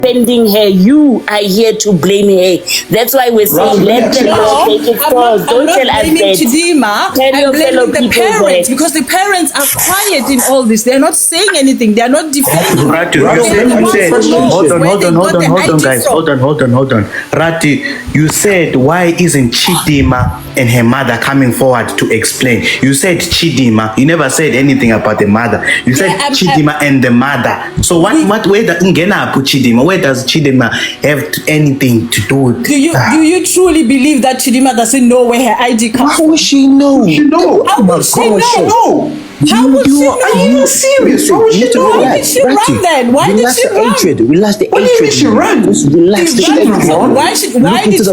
defending her. You are here to blame her. That's why we're saying let them take it first. Don't tell us that. Chidima. I'm blaming the parents because the parents are quiet in all this. They're not saying anything. They're not defending. Hold on. Rati, you said, why isn't Chidima and her mother coming forward to explain? You said Chidima. You never said anything about the mother. You said Chidima and the mother. So where does Chidima? Where does Chidima have anything to do with? Do you truly believe that Chidima doesn't know where her ID comes from? How would she know? How would she know? How would she know? Are you serious? Why did she run then? Why did she run? Relax the hatred. What do you mean she ran? Relax the hatred. Why did she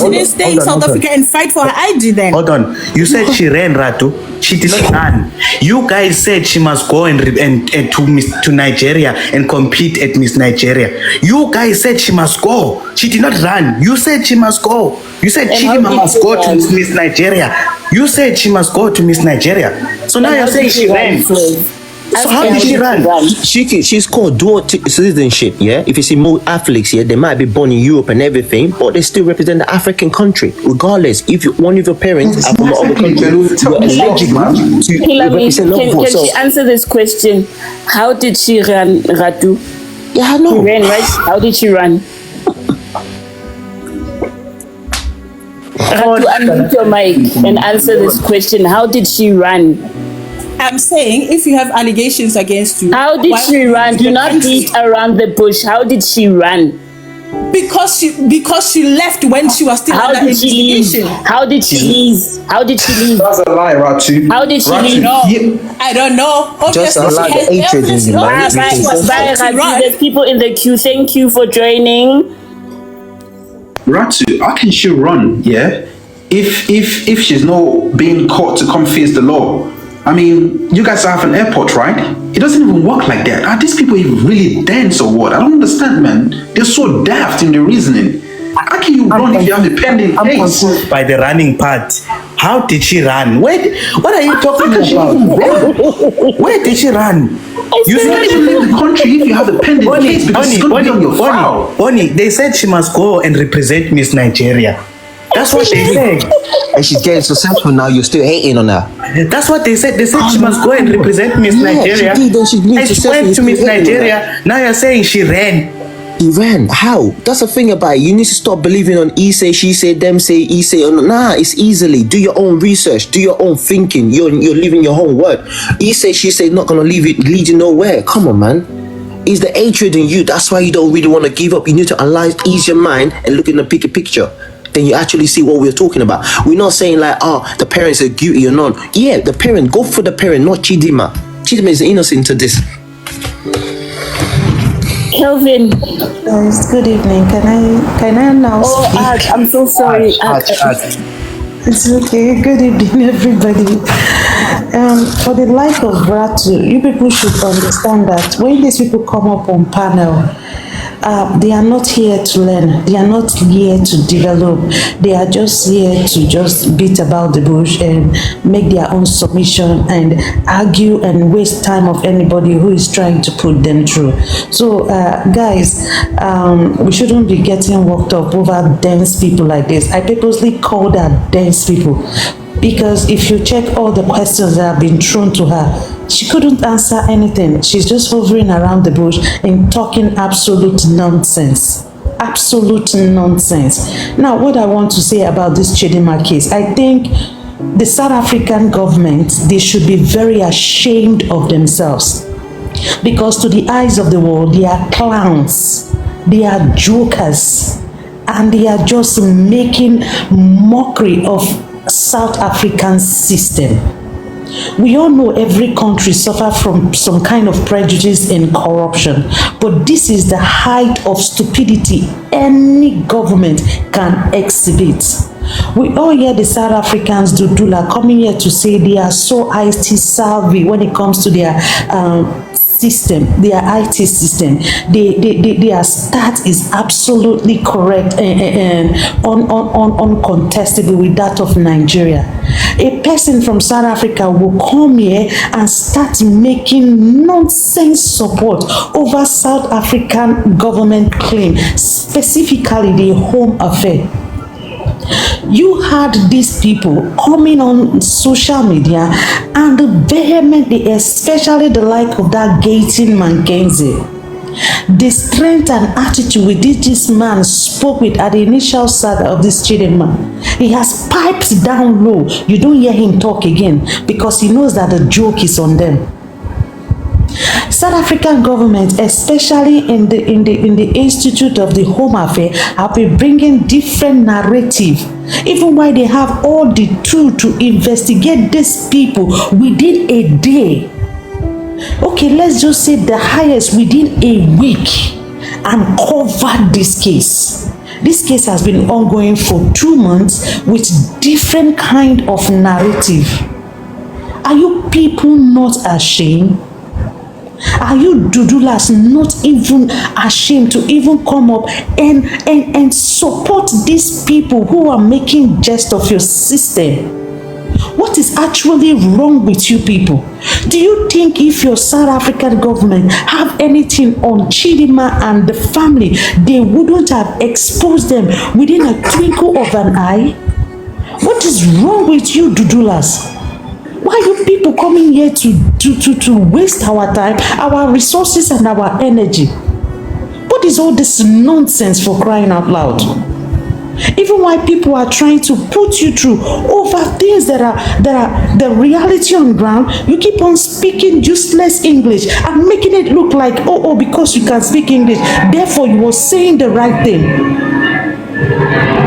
didn't stay in South Africa and fight for her ID then? Hold on. You said she ran, Ratu. She did not run. You guys said she must go and to Nigeria and compete at Miss Nigeria. You guys said she must go. She did not run. You said she must go. You said Chidima must go to Miss Nigeria. You said she must go to Miss Nigeria. So now you're saying she ran. So how did she run? She's called dual citizenship, yeah? If you see more athletes, yeah, they might be born in Europe and everything, but they still represent the African country. Regardless, if one of your parents are from another country, you're eligible to represent Love. Can she answer this question? How did she run, Ratu? Yeah, I know. She ran, right? How did she run? Ratu, unmute your mic and answer this question. How did she run? I'm saying, if you have allegations against you, how did she run? Do not beat around the bush. How did she run? Because she left when she was still under investigation. How did she leave? How did she leave? That's a lie, Ratu. How did she leave? No, I don't know. Just allow the hatred in you, man. There's people in the queue. Thank you for joining. Ratu, how can she run? Yeah, if she's not being caught to come face the law. I mean, you guys have an airport, right? It doesn't even work like that. Are these people even really dense or what? I don't understand, man. They're so daft in their reasoning. How can you run if you have a pending case? By the running part. How did she run? What are you talking about? Where did she run? You can't even leave the country if you have a pending case because it's going to be on your file. Bonnie, they said she must go and represent Miss Nigeria. That's what they said. And she's getting successful now, you're still hating on her. That's what they said. They said she must go and represent Miss Nigeria. She did, she went to Miss Nigeria. Now you're saying she ran. He ran. How? That's the thing about it. You need to stop believing on he say, she say, them say, he say. Nah, it's easily. Do your own research. Do your own thinking. You're living your own word. He say, she say, not gonna lead you nowhere. Come on, man. It's the hatred in you. That's why you don't really want to give up. You need to ease your mind and look in the bigger picture. Then you actually see what we're talking about. We're not saying like, oh, the parents are guilty or not. Yeah, the parent, go for the parent, not Chidima. Chidima is innocent to this. Kelvin. Guys, good evening. Can I now speak? I'm so sorry. It's okay. Good evening, everybody. For the life of Ratu, you people should understand that when these people come up on panel, they are not here to learn. They are not here to develop. They are just here to just beat about the bush and make their own submission and argue and waste time of anybody who is trying to put them through. So, guys, we shouldn't be getting worked up over dense people like this. I purposely call that dense people because if you check all the questions that have been thrown to her, she couldn't answer anything. She's just hovering around the bush and talking absolute nonsense. Absolute nonsense. Now, what I want to say about this Chidinma case, I think the South African government, they should be very ashamed of themselves. Because to the eyes of the world, they are clowns. They are jokers. And they are just making mockery of South African system. We all know every country suffers from some kind of prejudice and corruption, but this is the height of stupidity any government can exhibit. We all hear the South Africans coming here to say they are so IT savvy when it comes to their system, their IT system, their stat is absolutely correct and uncontestable with that of Nigeria. A person from South Africa will come here and start making nonsense support over South African government claim, specifically the Home Affairs. You had these people coming on social media and vehemently, especially the like of that Gaten Mackenzie, the strength and attitude with which this man spoke with at the initial start of this Chidinma. He has piped down low. You don't hear him talk again because he knows that the joke is on them. South African government, especially in the Institute of the Home Affairs, have been bringing different narrative, even while they have all the tool to investigate these people within a day. Okay, let's just say the highest within a week, and cover this case. This case has been ongoing for 2 months with different kind of narrative. Are you people not ashamed? Are you Dudulas not even ashamed to even come up and support these people who are making jest of your system? What is actually wrong with you people? Do you think if your South African government have anything on Chidinma and the family, they wouldn't have exposed them within a twinkle of an eye? What is wrong with you Dudulas? Why are you people coming here to waste our time, our resources and our energy? What is all this nonsense, for crying out loud? Even while people are trying to put you through over things that are the reality on ground, you keep on speaking useless English and making it look like, oh, because you can speak English, therefore you were saying the right thing.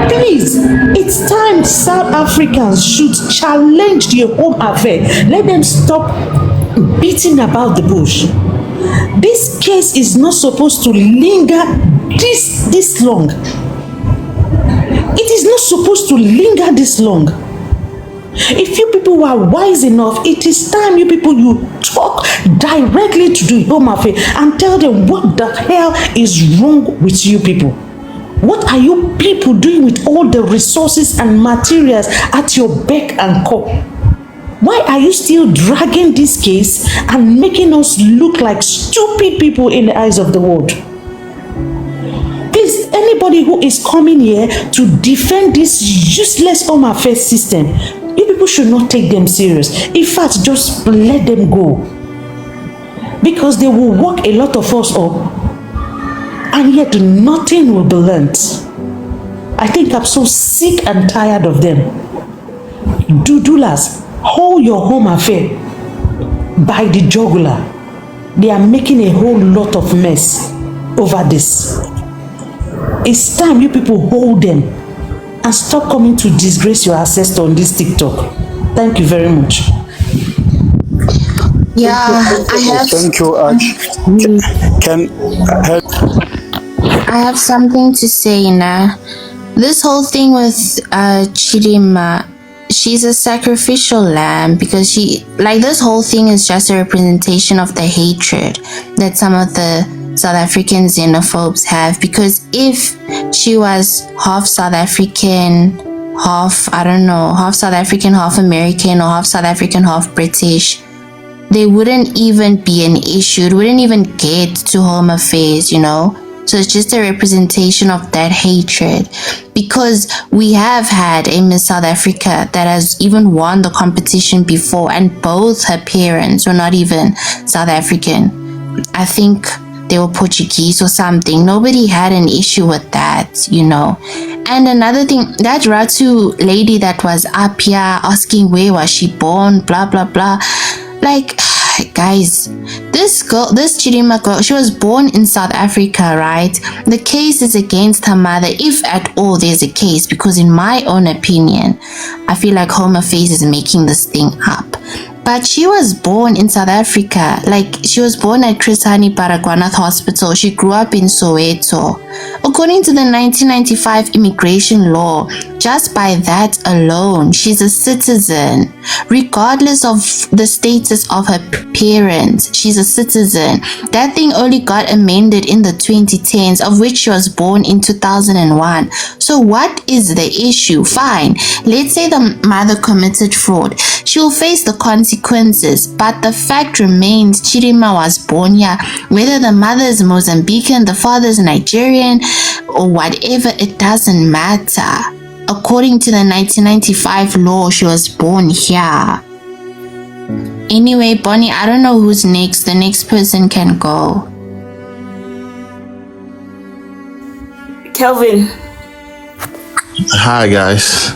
Please, it's time South Africans should challenge the Home Affairs. Let them stop beating about the bush. This case is not supposed to linger this long. It is not supposed to linger this long. If you people are wise enough, it is time you people you talk directly to the Home Affairs and tell them what the hell is wrong with you people. What are you people doing with all the resources and materials at your beck and call? Why are you still dragging this case and making us look like stupid people in the eyes of the world? Please, anybody who is coming here to defend this useless Home Affairs system, you people should not take them serious. In fact, just let them go. Because they will walk a lot of us up, and yet nothing will be learnt. I think I'm so sick and tired of them. Dudulas, hold your Home Affairs by the jugular. They are making a whole lot of mess over this. It's time you people hold them and stop coming to disgrace your ancestors on this TikTok. Thank you very much. Yeah, I have. Thank you, I have something to say now. This whole thing with Chidinma, she's a sacrificial lamb because this whole thing is just a representation of the hatred that some of the South African xenophobes have. Because if she was half South African, half South African, half American, or half South African, half British, they wouldn't even be an issue. It wouldn't even get to Home Affairs, you know. So it's just a representation of that hatred, because we have had a Miss South Africa that has even won the competition before, and both her parents were not even South African. I think they were Portuguese or something. Nobody had an issue with that, you know. And another thing, that Ratu lady that was up here asking where was she born, blah, blah, blah. Like, guys, this Chidinma girl, she was born in South Africa, right? The case is against her mother, if at all there's a case, because in my own opinion, I feel like Home Affairs is making this thing up. But she was born in South Africa. Like, she was born at Chris Hani Baragwanath Hospital. She grew up in Soweto. According to the 1995 immigration law, just by that alone, she's a citizen. Regardless of the status of her parents, she's a citizen. That thing only got amended in the 2010s, of which she was born in 2001. So what is the issue? Fine, let's say the mother committed fraud. She will face the consequences, but the fact remains Chidinma was born here. Whether the mother is Mozambican, the father is Nigerian, or whatever, it doesn't matter. According to the 1995 law, she was born here. Anyway, Bonnie, I don't know who's next. The next person can go. Kelvin. Hi guys.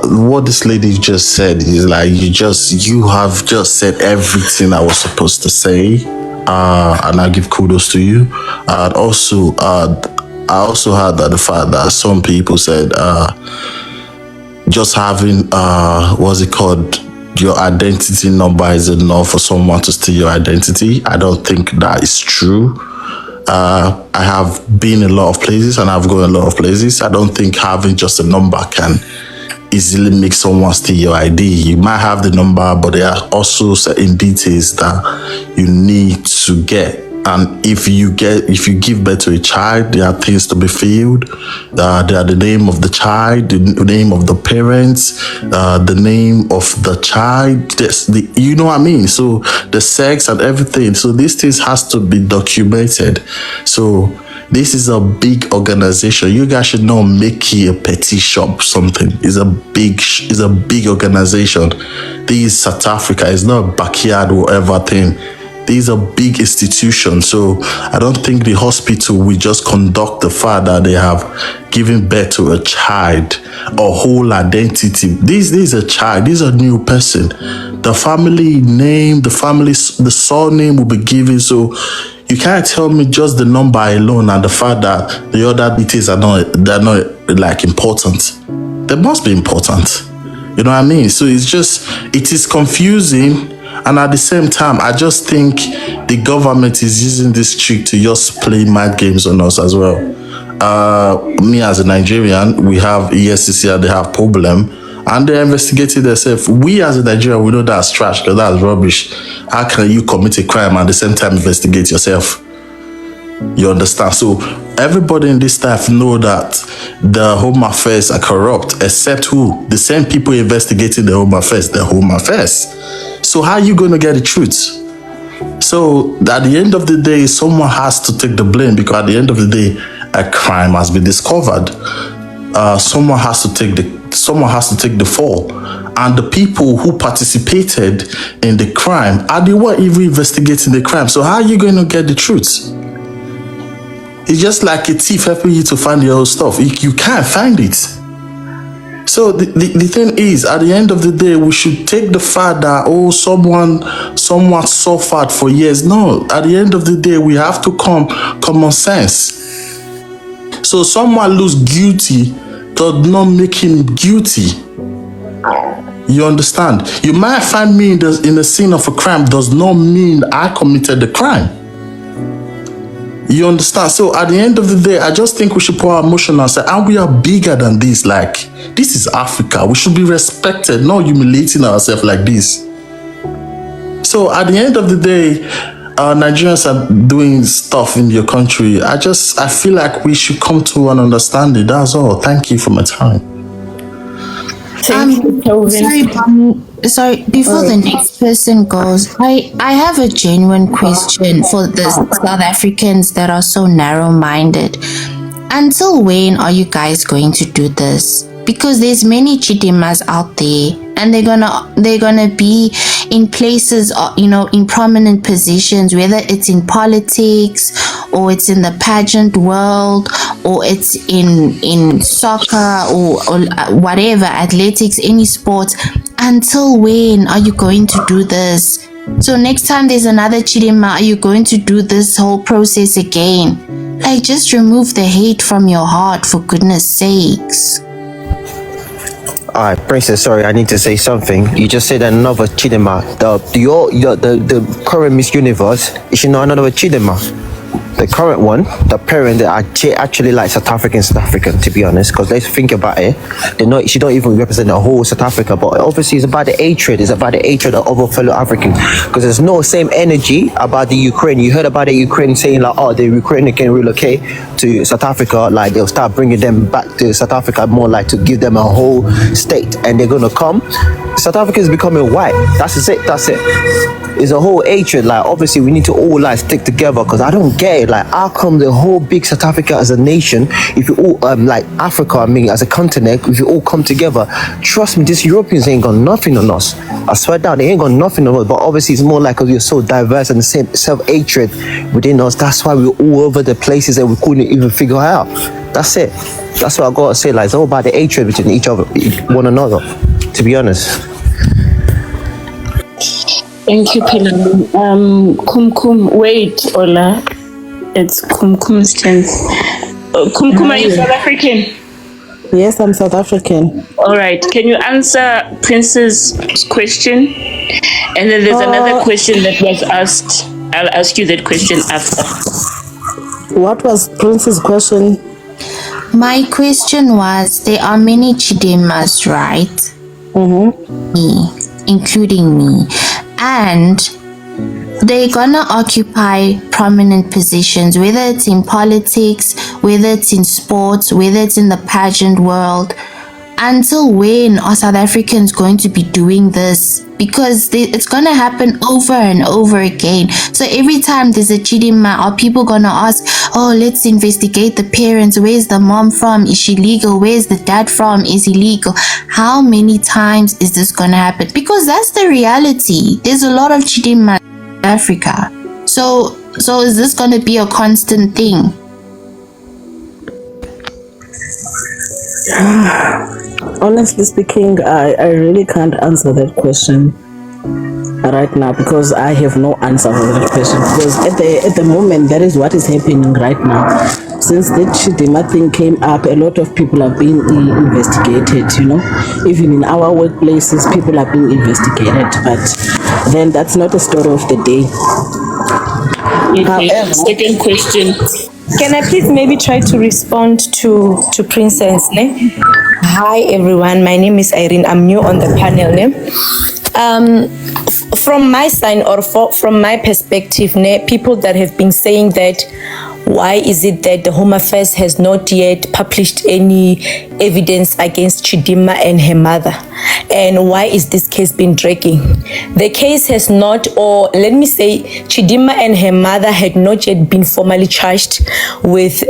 What this lady just said is like you have just said everything I was supposed to say. And I give kudos to you. And also I also heard that the fact that some people said just having what's it called, your identity number is enough for someone to steal your identity. I don't think that is true. I have been in a lot of places and I've gone a lot of places. I don't think having just a number can easily make someone steal your ID. You might have the number, but there are also certain details that you need to get. And if you give birth to a child, there are things to be filled. There are the name of the child, the name of the parents, the name of the child. You know what I mean? So the sex and everything. So these things has to be documented. So this is a big organization. You guys should not make it a petty shop. Something. It's a big organization. This is South Africa. It's not a backyard or whatever thing. These are big institutions, so I don't think the hospital will just conduct the fact that they have given birth to a child or whole identity. This is a child, this is a new person. The family name, the surname will be given, so you can't tell me just the number alone and the fact that the other details are not like important. They must be important. You know what I mean? So it is confusing. And at the same time, I just think the government is using this trick to just play mind games on us as well. Me as a Nigerian, we have ESCC and they have problem. And they're investigating themselves. We as a Nigerian, we know that's trash because that's rubbish. How can you commit a crime and at the same time investigate yourself? You understand? So everybody in this staff know that the Home Affairs are corrupt, except who? The same people investigating the Home Affairs, the Home Affairs. So how are you going to get the truth? So at the end of the day, someone has to take the blame because at the end of the day, a crime has been discovered. Someone has to take the fall. And the people who participated in the crime are the one even investigating the crime. So how are you going to get the truth? It's just like a thief helping you to find your own stuff. You can't find it. So the thing is, at the end of the day, we should take the fact that, someone suffered for years. No, at the end of the day, we have to common sense. So someone looks guilty does not make him guilty. You understand? You might find me in the scene of a crime does not mean I committed the crime. You understand? So at the end of the day, I just think we should put our emotion aside and we are bigger than this. Like, this is Africa. We should be respected, not humiliating ourselves like this. So at the end of the day, Nigerians are doing stuff in your country. I feel like we should come to an understanding. That's all. Thank you for my time. Sorry, before the next person goes, I have a genuine question for the South Africans that are so narrow-minded. Until when are you guys going to do this? Because there's many Chidimmas out there and they're gonna be in places, in prominent positions, whether it's in politics or it's in the pageant world or it's in soccer or whatever, athletics, any sports. Until when are you going to do this? So next time there's another Chidinma, are you going to do this whole process again? Like, just remove the hate from your heart, for goodness sakes. Alright, Princess, sorry, I need to say something. You just said another Chidinma. The current Miss Universe, is she not another Chidinma? the current one, the parent that actually like South African, to be honest, because let's think about it. She don't even represent the whole South Africa, but obviously it's about the hatred. It's about the hatred of other fellow Africans, because there's no same energy about the Ukraine. You heard about the Ukraine saying like, oh, the Ukraine can relocate to South Africa, like they'll start bringing them back to South Africa, more like to give them a whole state, and they're gonna come. South Africa is becoming white. That's it. It's a whole hatred. Like obviously we need to all like stick together, because I don't get it. Like how come the whole big South Africa as a nation, if you all like Africa, I mean as a continent, if you all come together, trust me, these Europeans ain't got nothing on us. I swear down, they ain't got nothing on us. But obviously it's more like because we're so diverse and the same self-hatred within us. That's why we're all over the places that we couldn't even figure out. That's it. That's what I gotta say. Like it's all about the hatred between each other, one another. To be honest. Thank you, Pilam. Kumkum, wait, Ola. It's Kumkum's turn. Kumkum, are you South African? Yes, I'm South African. All right. Can you answer Prince's question? And then there's another question that was asked. I'll ask you that question after. What was Prince's question? My question was, there are many Chidinmas, right? Me, including me. And they're gonna occupy prominent positions, whether it's in politics, whether it's in sports, whether it's in the pageant world. Until when are South Africans going to be doing this? Because it's going to happen over and over again. So every time there's a Chidinma, are people going to ask, oh, let's investigate the parents. Where's the mom from? Is she legal? Where's the dad from? Is he legal? How many times is this going to happen? Because that's the reality. There's a lot of Chidinma in Africa. So is this going to be a constant thing? Honestly speaking, I really can't answer that question right now, because I have no answer for that question. Because at the moment, that is what is happening right now. Since the Chidinma thing came up, a lot of people are being investigated, you know. Even in our workplaces, people are being investigated. But then that's not the story of the day. Okay. Second question. Can I please maybe try to respond to Princess? Ne? Hi everyone, my name is Irene. I'm new on the panel. Ne? From my side or from my perspective, ne, people that have been saying that why is it that the Home Affairs has not yet published any evidence against Chidinma and her mother? And why is this case been dragging? The case has not, or let me say, Chidinma and her mother had not yet been formally charged with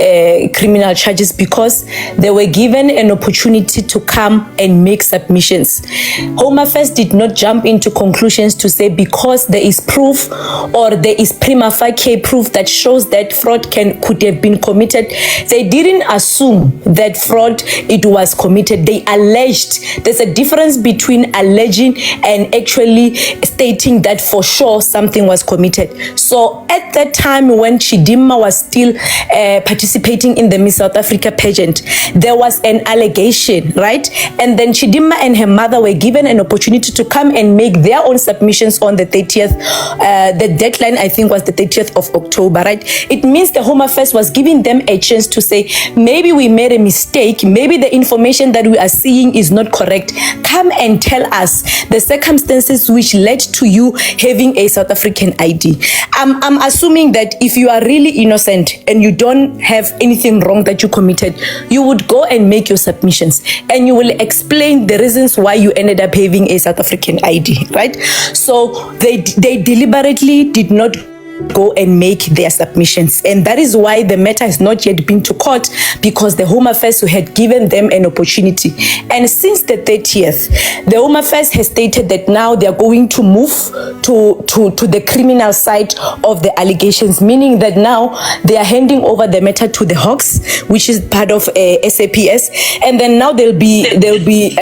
criminal charges, because they were given an opportunity to come and make submissions. Home Affairs did not jump into conclusions to say because there is proof or there is prima facie proof that shows that fraud could have been committed. They didn't assume that fraud it was committed. They alleged. There's a difference between alleging and actually stating that for sure something was committed. So at that time when Chidinma was still participating in the Miss South Africa pageant, there was an allegation, right? And then Chidinma and her mother were given an opportunity to come and make their own submissions on the 30th. The deadline, I think, was the 30th of October, right? It means the Home Affairs was giving them a chance to say, maybe we made a mistake, maybe the information that we are seeing is not correct. Come and tell us the circumstances which led to you having a South African ID. I'm assuming that if you are really innocent and you don't have anything wrong that you committed, you would go and make your submissions and you will explain the reasons why you ended up having a South African ID, right? So they deliberately did not go and make their submissions, and that is why the matter has not yet been to court, because the Home Affairs had given them an opportunity. And since the 30th, the Home Affairs has stated that now they are going to move to the criminal side of the allegations, meaning that now they are handing over the matter to the Hawks, which is part of SAPS, and then now there'll be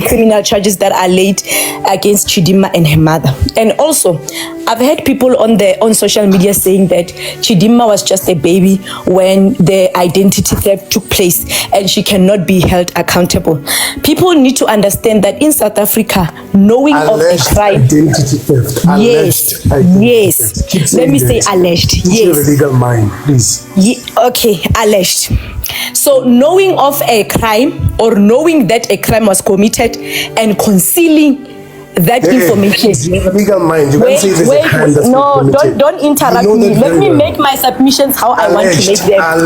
criminal charges that are laid against Chidinma and her mother. And also, I've heard people on on social media saying that Chidinma was just a baby when the identity theft took place and she cannot be held accountable. People need to understand that in South Africa, knowing alleged of a crime, identity theft. yes, yes. Let me say alleged. Yes. Your legal mind, please. Okay, alleged. So knowing of a crime or knowing that a crime was committed and concealing that information. Legal mind. You can't say there's a crime that's no, don't interrupt me. Let me make my submissions how I want to make them. I've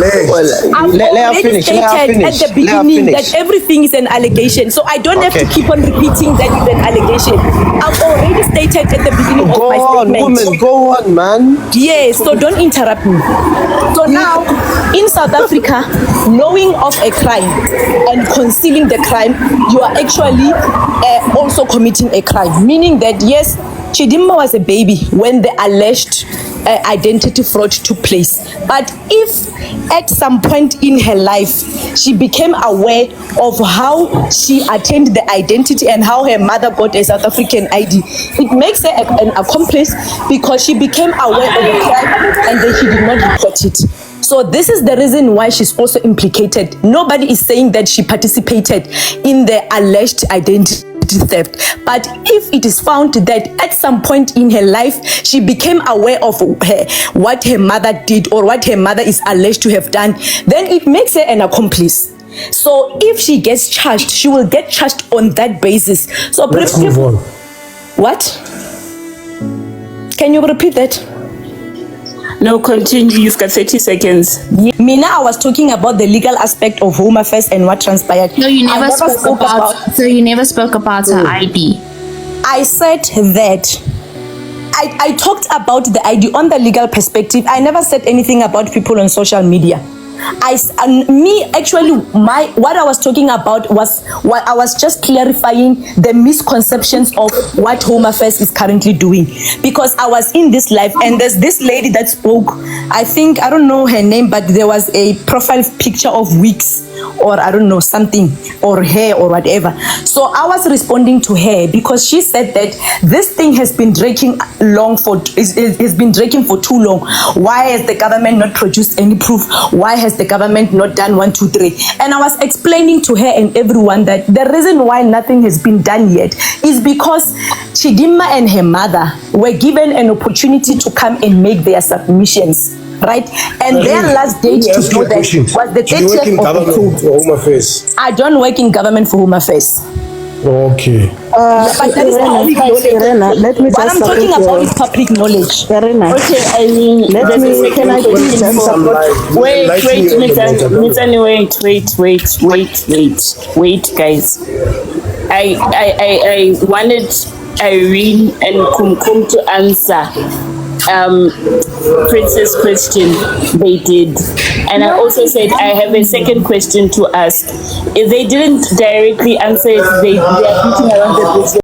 already stated at the beginning that everything is an allegation, so I don't have to keep on repeating that it's an allegation. I've already stated at the beginning of my statement. Woman, go on, man. Yes, so don't interrupt me. So now, in South Africa, knowing of a crime and concealing the crime, you are actually also committing a crime. Meaning that yes, Chidinma was a baby when the alleged identity fraud took place. But if at some point in her life she became aware of how she attained the identity and how her mother got a South African ID, it makes her an accomplice because she became aware of the crime and then she did not report it. So this is the reason why she's also implicated. Nobody is saying that she participated in the alleged identity theft, but if it is found that at some point in her life she became aware of what her mother did or what her mother is alleged to have done, then it makes her an accomplice. So if she gets charged, she will get charged on that basis. So let's move on. What? Can you repeat that? No, continue. You've got 30 seconds. Mina, I was talking about the legal aspect of Home Affairs and what transpired. No, you never spoke about. So you never spoke about her ID. I said that. I talked about the ID on the legal perspective. I never said anything about people on social media. What I was talking about was what I was just clarifying the misconceptions of what Home Affairs is currently doing, because I was in this live and there's this lady that spoke. I think, I don't know her name, but there was a profile picture of wigs or I don't know something or hair or whatever. So I was responding to her because she said that this thing has been dragging for too long. Why has the government not produced any proof? Why has the government not done 1, 2, 3? And I was explaining to her and everyone that the reason why nothing has been done yet is because Chidinma and her mother were given an opportunity to come and make their submissions, right? And their last date to do that was the 30th of October. I don't work in government for Home Affairs. Okay. But that is public knowledge. Let me what I'm talking about is public knowledge. Irena, Okay, I mean, can I please support? Wait, guys. I wanted Irene and Kumkum to answer Princess' question. They did, and I also said I have a second question to ask. If they didn't directly answer it, they are beating around the bush.